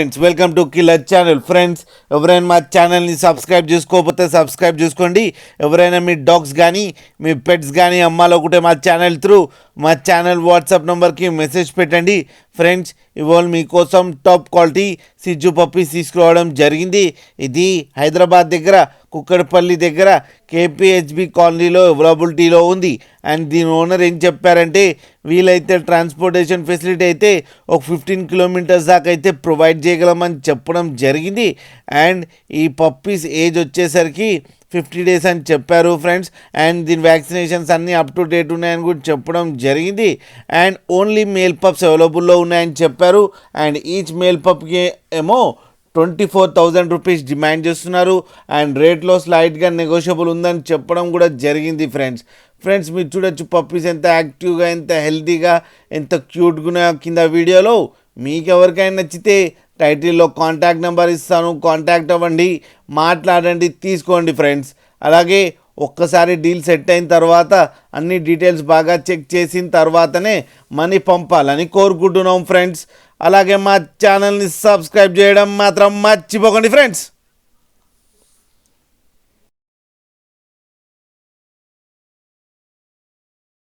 Friends welcome to killer channel. Friends ఎవరైనా మా ఛానల్ని సబ్స్క్రైబ్ చేసుకోకపోతే సబ్స్క్రైబ్ చేసుకోండి. ఎవరైనా మీ డాగ్స్ కానీ మీ పెట్స్ కానీ అమ్మాలనుకుంటే మా ఛానల్ త్రూ మా ఛానల్ వాట్సాప్ నెంబర్కి మెసేజ్ పెట్టండి. ఫ్రెండ్స్ ఇవాళ మీకోసం టాప్ క్వాలిటీ సిజ్జు పప్పీస్ తీసుకురావడం జరిగింది. ఇది హైదరాబాద్ దగ్గర కుక్కడపల్లి దగ్గర కేపీహెచ్బి కాలనీలో అవైలబిలిటీలో ఉంది. అండ్ దీని ఓనర్ ఏం చెప్పారంటే వీలైతే ట్రాన్స్పోర్టేషన్ ఫెసిలిటీ అయితే ఒక 15 కిలోమీటర్స్ దాకా అయితే ప్రొవైడ్ చేయగలమని చెప్పడం జరిగింది. అండ్ ఈ పప్పీస్ ఏజ్ వచ్చేసరికి 50 డేస్ అని చెప్పారు ఫ్రెండ్స్. అండ్ దీని వ్యాక్సినేషన్స్ అన్నీ అప్ టు డేట్ ఉన్నాయని కూడా చెప్పడం జరిగింది. అండ్ ఓన్లీ మేల్ పప్స్ అవైలబుల్లో ఉన్నాయని చెప్పారు. అండ్ ఈచ్ మేల్ పప్కి ఏమో 24,000 రూపీస్ డిమాండ్ చేస్తున్నారు. అండ్ రేట్లో స్లైట్గా నెగోషియబుల్ ఉందని చెప్పడం కూడా జరిగింది ఫ్రెండ్స్ మీరు చూడొచ్చు పప్పీస్ ఎంత యాక్టివ్గా, ఎంత హెల్తీగా, ఎంత క్యూట్గా కింద వీడియోలో. మీకు ఎవరికైనా నచ్చితే టైటిల్లో కాంటాక్ట్ నెంబర్ ఇస్తాను, కాంటాక్ట్ అవ్వండి, మాట్లాడండి, తీసుకోండి ఫ్రెండ్స్. అలాగే ఒక్కసారి డీల్ సెట్ అయిన తర్వాత అన్ని డీటెయిల్స్ బాగా చెక్ చేసిన తర్వాతనే మనీ పంపాలని కోరుకుంటున్నాం ఫ్రెండ్స్. అలాగే మా ఛానల్ని సబ్స్క్రైబ్ చేయడం మాత్రం మర్చిపోకండి ఫ్రెండ్స్.